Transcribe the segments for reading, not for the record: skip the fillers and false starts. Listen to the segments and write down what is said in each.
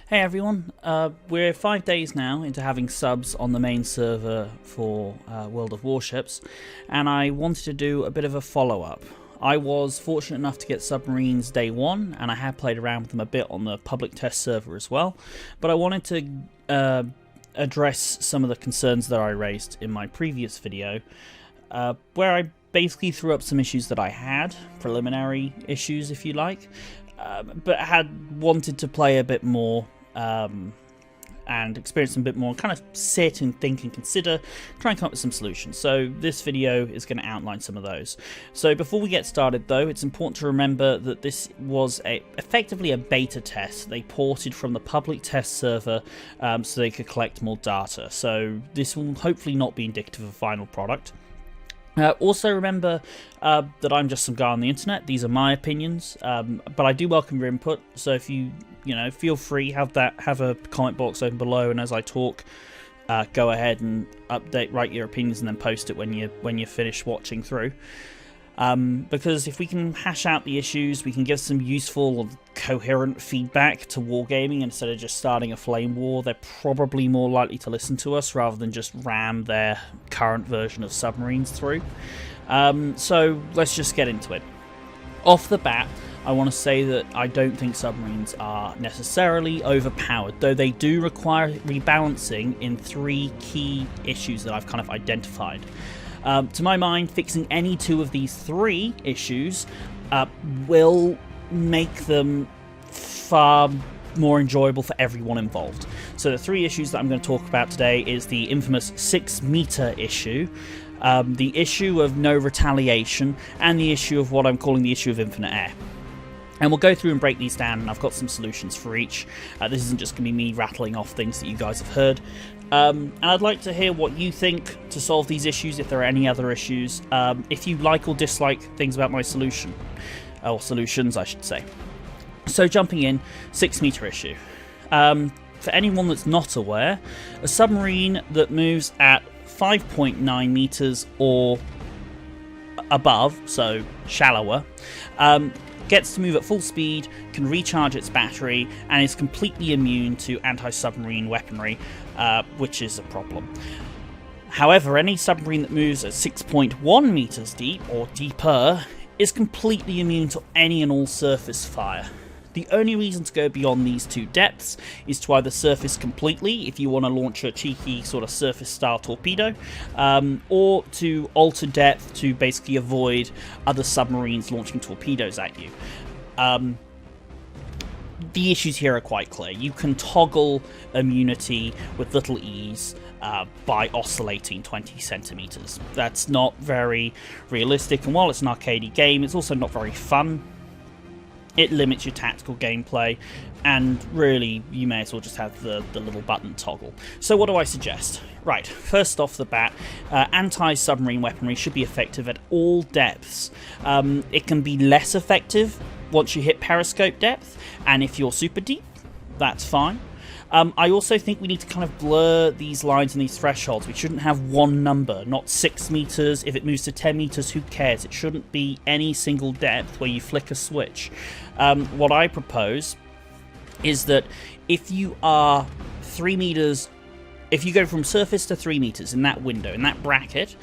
Hey everyone, we're 5 days now into having subs on the main server for World of Warships, and I wanted to do a bit of a follow-up. I was fortunate enough to get submarines day one, and I have played around with them a bit on the public test server as well, but I wanted to address some of the concerns that I raised in my previous video, where I basically threw up some issues that I had, preliminary issues if you like, but had wanted to play a bit more and experience them a bit more, kind of sit and think and consider, try and come up with some solutions. So this video is going to outline some of those. So before we get started though, it's important to remember that this was effectively a beta test. They ported from the public test server so they could collect more data. So this will hopefully not be indicative of a final product. Also remember that I'm just some guy on the internet. These are my opinions, but I do welcome your input. So if you feel free, have a comment box open below, and as I talk, go ahead and write your opinions, and then post it when you finish watching through. Because if we can hash out the issues, we can give some useful, coherent feedback to wargaming instead of just starting a flame war, they're probably more likely to listen to us rather than just ram their current version of submarines through. So let's just get into it. Off the bat, I want to say that I don't think submarines are necessarily overpowered, though they do require rebalancing in three key issues that I've kind of identified. To my mind, fixing any two of these three issues will make them far more enjoyable for everyone involved. So the three issues that I'm going to talk about today is the infamous 6-meter issue, the issue of no retaliation, and the issue of what I'm calling the issue of infinite air. And we'll go through and break these down, and I've got some solutions for each. This isn't just going to be me rattling off things that you guys have heard. And I'd like to hear what you think to solve these issues, if there are any other issues, if you like or dislike things about my solution, or solutions I should say. So jumping in, 6-meter issue. For anyone that's not aware, a submarine that moves at 5.9 meters or above, so shallower, gets to move at full speed, can recharge its battery, and is completely immune to anti-submarine weaponry, which is a problem. However, any submarine that moves at 6.1 meters deep, or deeper, is completely immune to any and all surface fire. The only reason to go beyond these two depths is to either surface completely, if you want to launch a cheeky sort of surface-style torpedo, or to alter depth to basically avoid other submarines launching torpedoes at you. The issues here are quite clear. You can toggle immunity with little ease by oscillating 20 centimeters. That's not very realistic, and while it's an arcadey game, it's also not very fun. It limits your tactical gameplay, and really, you may as well just have the little button toggle. So what do I suggest? Right, first off the bat, anti-submarine weaponry should be effective at all depths. It can be less effective once you hit periscope depth, and if you're super deep, that's fine. I also think we need to kind of blur these lines and these thresholds. We shouldn't have one number, not 6 meters. If it moves to 10 meters, who cares? It shouldn't be any single depth where you flick a switch. What I propose is that if you are 3 meters, if you go from surface to 3 meters in that window, in that bracket,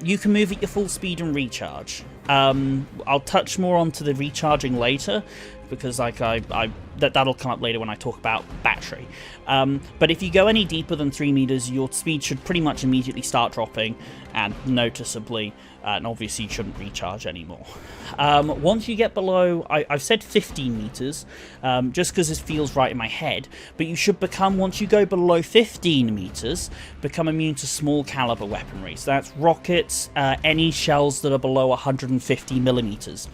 you can move at your full speed and recharge. I'll touch more onto the recharging later, because that'll come up later when I talk about battery. But if you go any deeper than 3 meters, your speed should pretty much immediately start dropping, and noticeably, and obviously you shouldn't recharge anymore. Once you get below, I've said 15 meters, just because this feels right in my head, but you should become, once you go below 15 meters, become immune to small caliber weaponry. So that's rockets, any shells that are below 150 millimeters.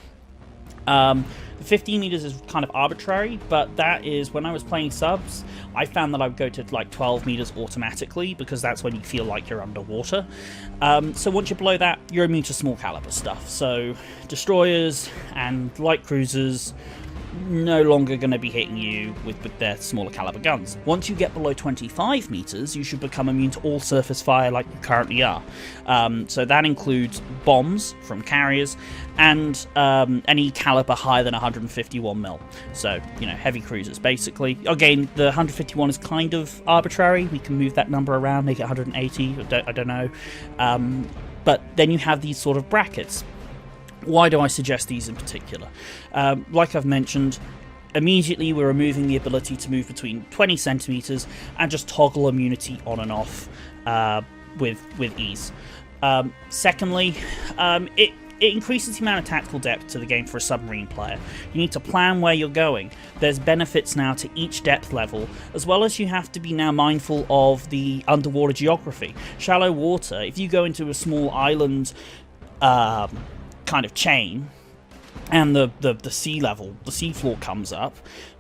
15 meters is kind of arbitrary, but that is, when I was playing subs, I found that I would go to like 12 meters automatically, because that's when you feel like you're underwater. So once you're below that, you're immune to small caliber stuff. So destroyers and light cruisers, no longer going to be hitting you with their smaller caliber guns. Once you get below 25 meters, you should become immune to all surface fire like you currently are. So that includes bombs from carriers and any caliber higher than 151 mil. So, you know, heavy cruisers basically. Again, the 151 is kind of arbitrary. We can move that number around, make it 180. I don't know. But then you have these sort of brackets. Why do I suggest these in particular? Like I've mentioned, immediately we're removing the ability to move between 20 centimeters and just toggle immunity on and off with ease. Secondly, it increases the amount of tactical depth to the game for a submarine player. You need to plan where you're going. There's benefits now to each depth level, as well as you have to be now mindful of the underwater geography. Shallow water, if you go into a small island kind of chain, and the sea level, the sea floor comes up,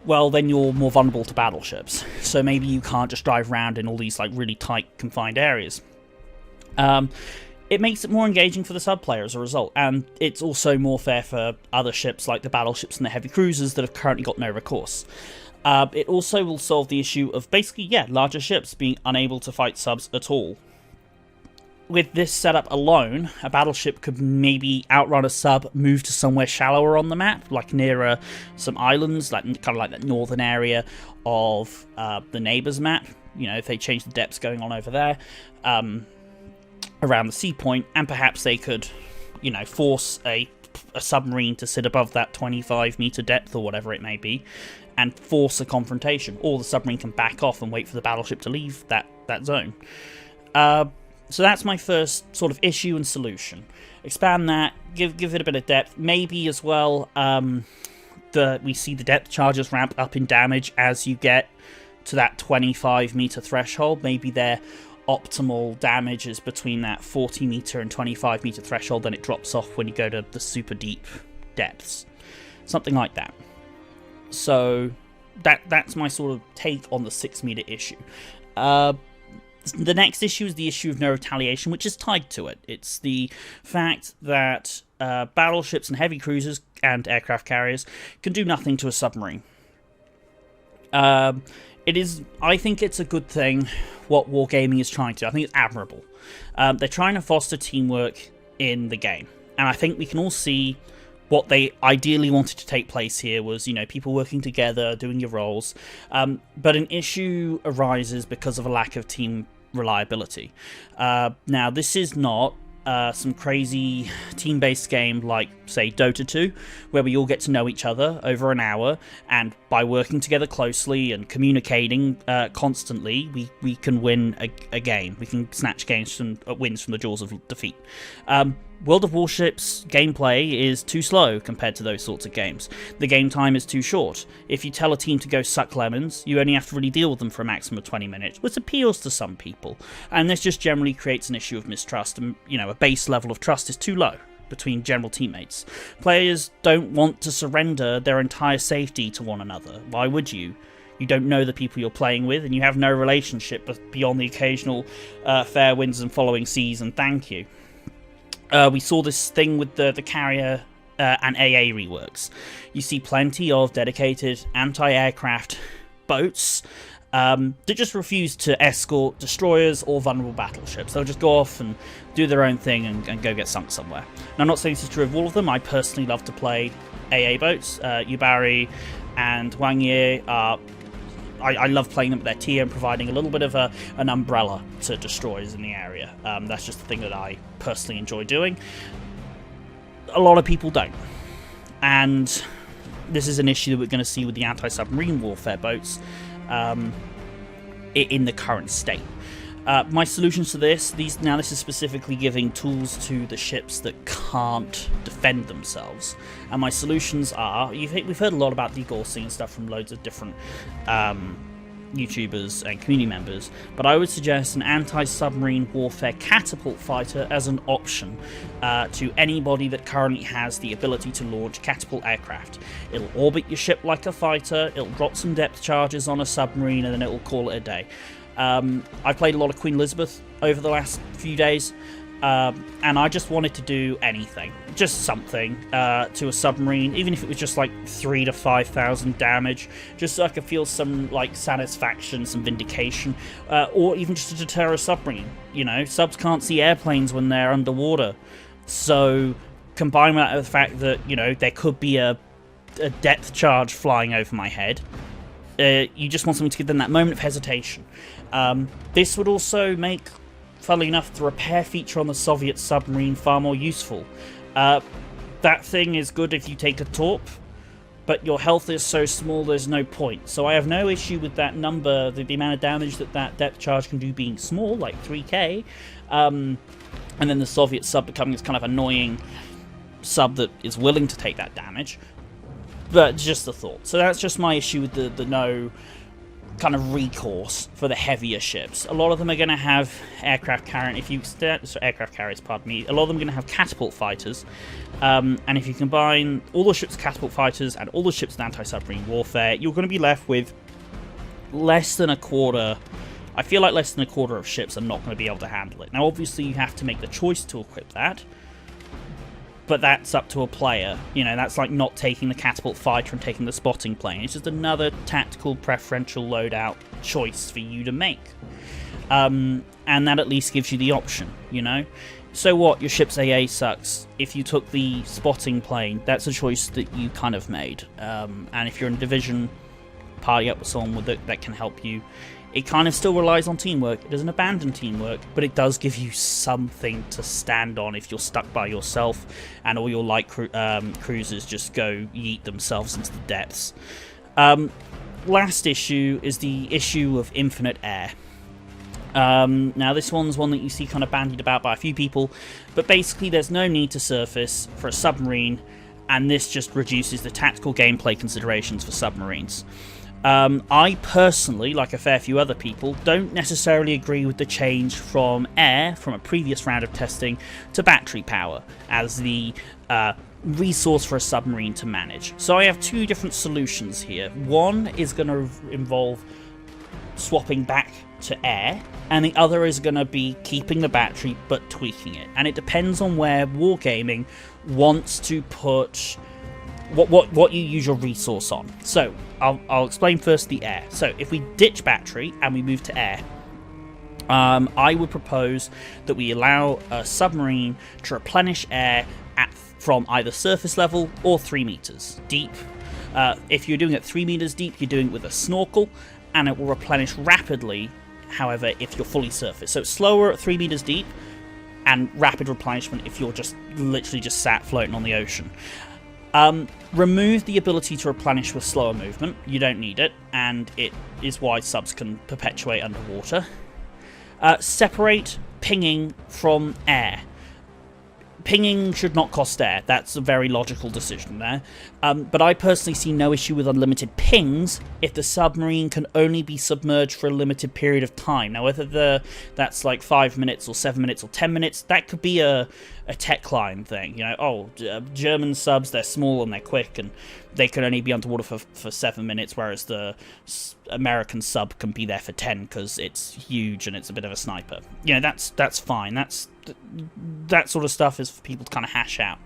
well, then you're more vulnerable to battleships. So maybe you can't just drive around in all these like really tight, confined areas. It makes it more engaging for the sub player as a result, and it's also more fair for other ships like the battleships and the heavy cruisers that have currently got no recourse. It also will solve the issue of basically, larger ships being unable to fight subs at all. With this setup alone, a battleship could maybe outrun a sub, move to somewhere shallower on the map, like nearer some islands, like kind of like that northern area of the neighbours map. You know, if they change the depths going on over there, around the sea point, and perhaps they could, you know, force a submarine to sit above that 25-meter depth or whatever it may be, and force a confrontation. Or the submarine can back off and wait for the battleship to leave that zone. So that's my first sort of issue and solution. Expand that, give it a bit of depth. Maybe as well, we see the depth charges ramp up in damage as you get to that 25-meter threshold. Maybe their optimal damage is between that 40-meter and 25-meter threshold, then it drops off when you go to the super deep depths. Something like that. So that's my sort of take on the 6-meter issue. The next issue is the issue of no retaliation, which is tied to it. It's the fact that battleships and heavy cruisers and aircraft carriers can do nothing to a submarine. I think it's a good thing what Wargaming is trying to do. I think it's admirable. They're trying to foster teamwork in the game. And I think we can all see what they ideally wanted to take place here was, you know, people working together, doing your roles. But an issue arises because of a lack of team reliability. Now, this is not some crazy team-based game like, say, Dota 2, where we all get to know each other over an hour, and by working together closely and communicating constantly, we can win a game. We can snatch wins from the jaws of defeat. World of Warships gameplay is too slow compared to those sorts of games. The game time is too short. If you tell a team to go suck lemons, you only have to really deal with them for a maximum of 20 minutes, which appeals to some people. And this just generally creates an issue of mistrust, and, you know, a base level of trust is too low between general teammates. Players don't want to surrender their entire safety to one another. Why would you? You don't know the people you're playing with, and you have no relationship beyond the occasional fair winds and following seas and thank you. We saw this thing with the carrier and AA reworks. You see plenty of dedicated anti-aircraft boats that just refuse to escort destroyers or vulnerable battleships. They'll just go off and do their own thing and go get sunk somewhere. Now, I'm not saying this is true of all of them. I personally love to play AA boats. Yubari and Wangye are... I love playing them at their tier and providing a little bit of an umbrella to destroyers in the area. That's just the thing that I personally enjoy doing. A lot of people don't. And this is an issue that we're going to see with the anti-submarine warfare boats in the current state. My solutions to this is specifically giving tools to the ships that can't defend themselves. And my solutions are, we've heard a lot about degaussing and stuff from loads of different YouTubers and community members, but I would suggest an anti-submarine warfare catapult fighter as an option to anybody that currently has the ability to launch catapult aircraft. It'll orbit your ship like a fighter, it'll drop some depth charges on a submarine, and then it'll call it a day. I've played a lot of Queen Elisabeth over the last few days. And I just wanted to do anything, just something to a submarine, even if it was just like 3,000 to 5,000 damage, just so I could feel some like satisfaction, some vindication, or even just to deter a submarine. You know, subs can't see airplanes when they're underwater, so combine that with the fact that, you know, there could be a depth charge flying over my head. You just want something to give them that moment of hesitation. This would also make, funnily enough, the repair feature on the Soviet submarine far more useful. That thing is good if you take a torp, but your health is so small there's no point. So I have no issue with that number, the amount of damage that depth charge can do being small, like 3k, and then the Soviet sub becoming this kind of annoying sub that is willing to take that damage. But just a thought. So that's just my issue with the no kind of recourse for the heavier ships. A lot of them are going to have aircraft carriers, pardon me. A lot of them are going to have catapult fighters, and if you combine all the ships' catapult fighters and all the ships in anti-submarine warfare, you're going to be left with less than a quarter. I feel like less than a quarter of ships are not going to be able to handle it. Now, obviously, you have to make the choice to equip that, but that's up to a player. You know, that's like not taking the catapult fighter and taking the spotting plane. It's just another tactical preferential loadout choice for you to make. And that at least gives you the option, you know? So what, your ship's AA sucks. If you took the spotting plane, that's a choice that you kind of made. And if you're in a division, party up with someone that can help you. It kind of still relies on teamwork. It doesn't abandon teamwork, but it does give you something to stand on if you're stuck by yourself and all your light cruisers just go yeet themselves into the depths. Last issue is the issue of infinite air. Now this one's one that you see kind of bandied about by a few people, but basically there's no need to surface for a submarine, and this just reduces the tactical gameplay considerations for submarines. I personally, like a fair few other people, don't necessarily agree with the change from air, from a previous round of testing, to battery power as the resource for a submarine to manage. So I have two different solutions here. One is going to involve swapping back to air, and the other is going to be keeping the battery but tweaking it. And it depends on where Wargaming wants to put what you use your resource on. So I'll explain first the air. So if we ditch battery and we move to air, I would propose that we allow a submarine to replenish air from either surface level or 3 meters deep. If you're doing it 3 meters deep, you're doing it with a snorkel, and it will replenish rapidly, however, if you're fully surface. So it's slower at 3 meters deep, and rapid replenishment if you're just literally just sat floating on the ocean. Remove the ability to replenish with slower movement. You don't need it, and it is why subs can perpetuate underwater. Separate pinging from air. Pinging should not cost air. That's a very logical decision there. But I personally see no issue with unlimited pings if the submarine can only be submerged for a limited period of time. Now, whether that's like 5 minutes or 7 minutes or 10 minutes, that could be a tech line thing. You know, German subs, they're small and they're quick, and they can only be underwater for 7 minutes, whereas the American sub can be there for 10 because it's huge and it's a bit of a sniper. You know, that's fine. That sort of stuff is for people to kind of hash out.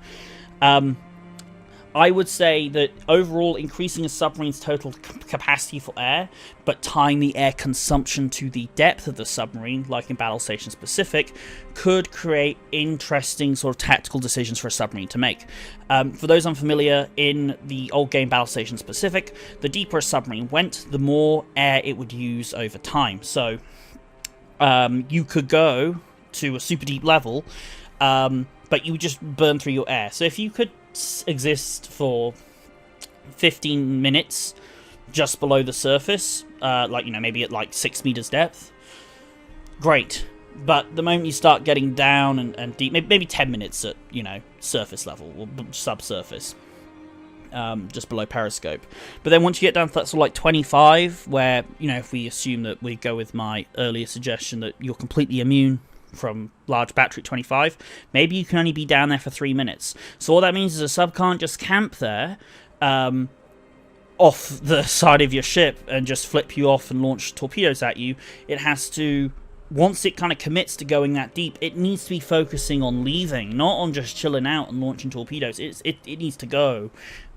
I would say that overall, increasing a submarine's total capacity for air, but tying the air consumption to the depth of the submarine, like in Battle Station Pacific, could create interesting sort of tactical decisions for a submarine to make. For those unfamiliar, in the old game Battle Station Pacific, the deeper a submarine went, the more air it would use over time. So you could go to a super deep level, but you would just burn through your air. So if you could exist for 15 minutes just below the surface, like, you know, maybe at like 6 meters depth, great. But the moment you start getting down and deep, maybe 10 minutes at, you know, surface level or subsurface, just below periscope. But then once you get down to that sort of like 25, where, you know, if we assume that we go with my earlier suggestion that you're completely immune from large battery at 25, maybe you can only be down there for 3 minutes. So all that means is a sub can't just camp there off the side of your ship and just flip you off and launch torpedoes at you. It has to once it kind of commits to going that deep, it needs to be focusing on leaving, not on just chilling out and launching torpedoes. It needs to go,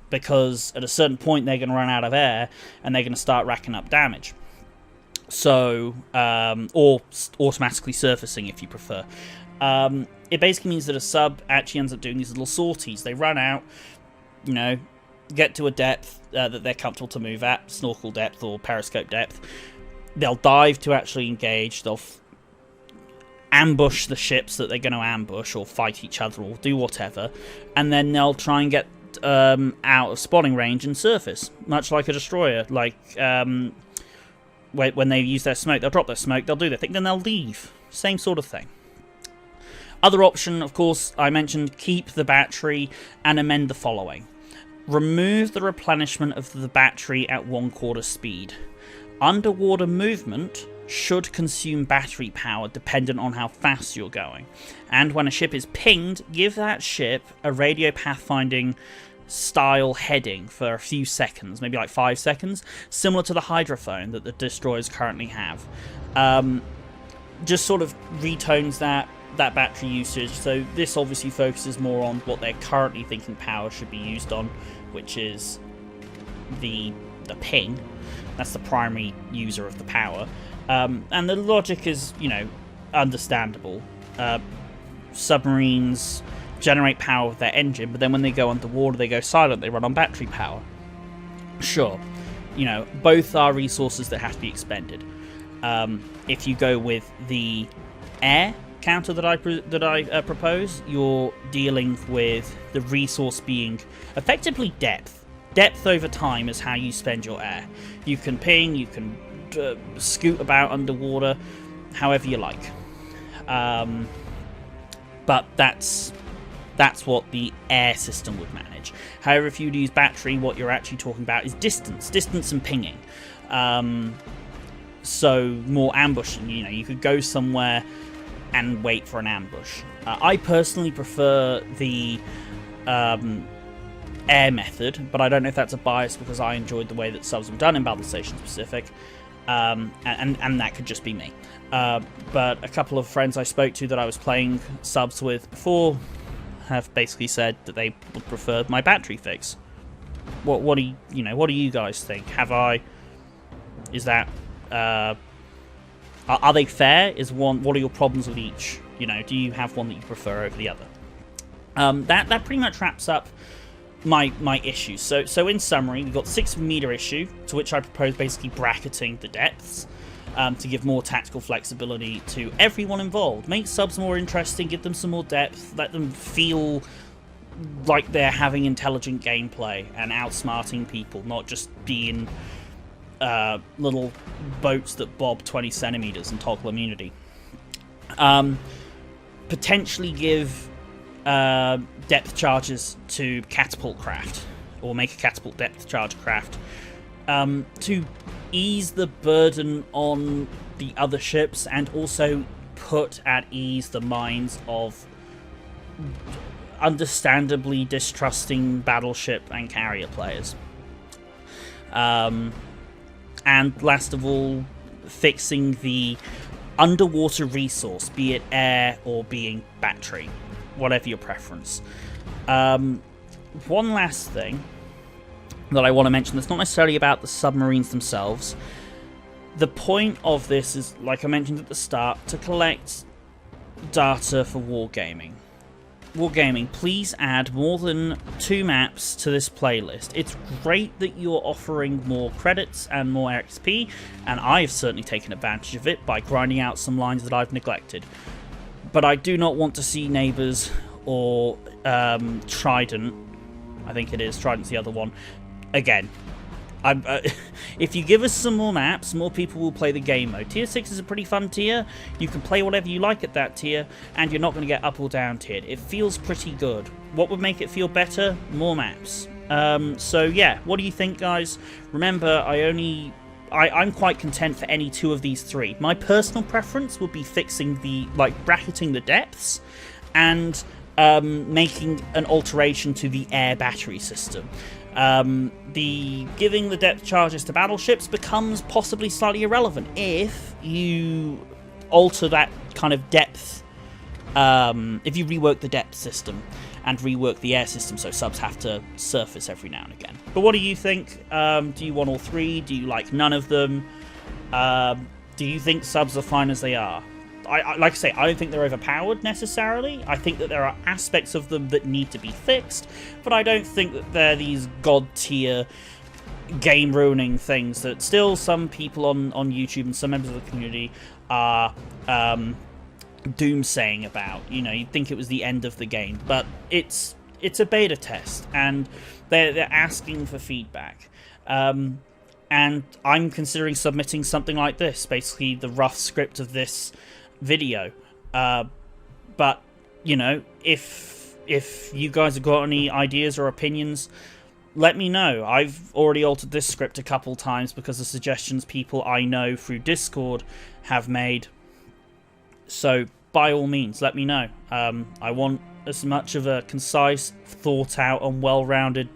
because at a certain point they're going to run out of air and they're going to start racking up damage. So, or automatically surfacing if you prefer. It basically means that a sub actually ends up doing these little sorties. They run out, you know, get to a depth that they're comfortable to move at, snorkel depth or periscope depth. They'll dive to actually engage. They'll ambush the ships that they're going to ambush, or fight each other, or do whatever. And then they'll try and get out of spotting range and surface, much like a destroyer. Like when they use their smoke, they'll drop their smoke, they'll do their thing, then they'll leave. Same sort of thing. Other option, of course, I mentioned, keep the battery and amend the following. Remove the replenishment of the battery at 1/4 speed. Underwater movement should consume battery power dependent on how fast you're going. And when a ship is pinged, give that ship a radio pathfinding style heading for a few seconds, maybe like 5 seconds, similar to the hydrophone that the destroyers currently have. Just sort of retones that battery usage. So this obviously focuses more on what they're currently thinking power should be used on, which is the ping. That's the primary user of the power. And the logic is, you know, understandable. Submarines generate power with their engine, but then when they go underwater, they go silent. They run on battery power. Sure, you know, both are resources that have to be expended. If you go with the air counter that I propose, you're dealing with the resource being effectively depth. Depth over time is how you spend your air. You can ping, you can scoot about underwater, however you like. But that's what the air system would manage. However, if you'd use battery, what you're actually talking about is distance and pinging. So more ambushing. You know, you could go somewhere and wait for an ambush. I personally prefer the air method, but I don't know if that's a bias because I enjoyed the way that subs were done in Battle Station Specific, and that could just be me. But a couple of friends I spoke to that I was playing subs with before have basically said that they would prefer my battery fix. What do you guys think? Is that are they fair? What are your problems with each? You know, do you have one that you prefer over the other? That pretty much wraps up my issues. So in summary, we've got 6 meter issue, to which I propose basically bracketing the depths to give more tactical flexibility to everyone involved. Make subs more interesting, give them some more depth, let them feel like they're having intelligent gameplay and outsmarting people, not just being little boats that bob 20 centimeters and toggle immunity. Potentially give depth charges to catapult craft, or make a catapult depth charge craft, to ease the burden on the other ships and also put at ease the minds of understandably distrusting battleship and carrier players. And last of all, fixing the underwater resource, be it air or being battery, whatever your preference. One last thing that I want to mention that's not necessarily about the submarines themselves. The point of this is, like I mentioned at the start, to collect data for wargaming. Wargaming, please add more than 2 maps to this playlist. It's great that you're offering more credits and more XP, and I've certainly taken advantage of it by grinding out some lines that I've neglected. But I do not want to see Neighbours or Trident, I think it is, Trident's the other one, again. If you give us some more maps, more people will play the game mode. Tier 6 is a pretty fun tier. You can play whatever you like at that tier, and you're not going to get up or down tiered. It feels pretty good. What would make it feel better? More maps. So yeah, what do you think, guys? Remember, I'm quite content for any 2 of these 3. My personal preference would be fixing bracketing the depths and making an alteration to the air battery system. The giving the depth charges to battleships becomes possibly slightly irrelevant if you alter that kind of depth, if you rework the depth system and rework the air system so subs have to surface every now and again. But what do you think? Do you want all three? Do you like none of them? Do you think subs are fine as they are? Like I say, I don't think they're overpowered necessarily. I think that there are aspects of them that need to be fixed, but I don't think that they're these god tier game-ruining things that still some people on YouTube and some members of the community are doomsaying about. You know, you'd think it was the end of the game, but it's a beta test, and they're asking for feedback. And I'm considering submitting something like this, basically the rough script of this video. But, you know, if you guys have got any ideas or opinions, let me know. I've already altered this script a couple times because of suggestions people I know through Discord have made. So, by all means, let me know. I want as much of a concise, thought-out, and well-rounded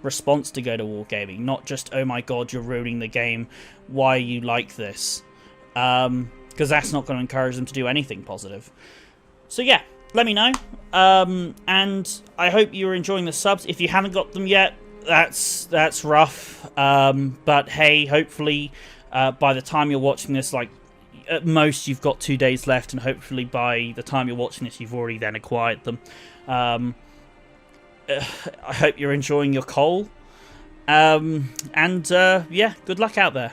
response to go to Wargaming. Not just, oh my god, you're ruining the game, why are you like this? Because that's not going to encourage them to do anything positive. So yeah, let me know. And I hope you're enjoying the subs. If you haven't got them yet, that's rough. But hey, hopefully by the time you're watching this, like at most you've got 2 days left, and hopefully by the time you're watching this, you've already then acquired them. I hope you're enjoying your coal. Yeah, good luck out there.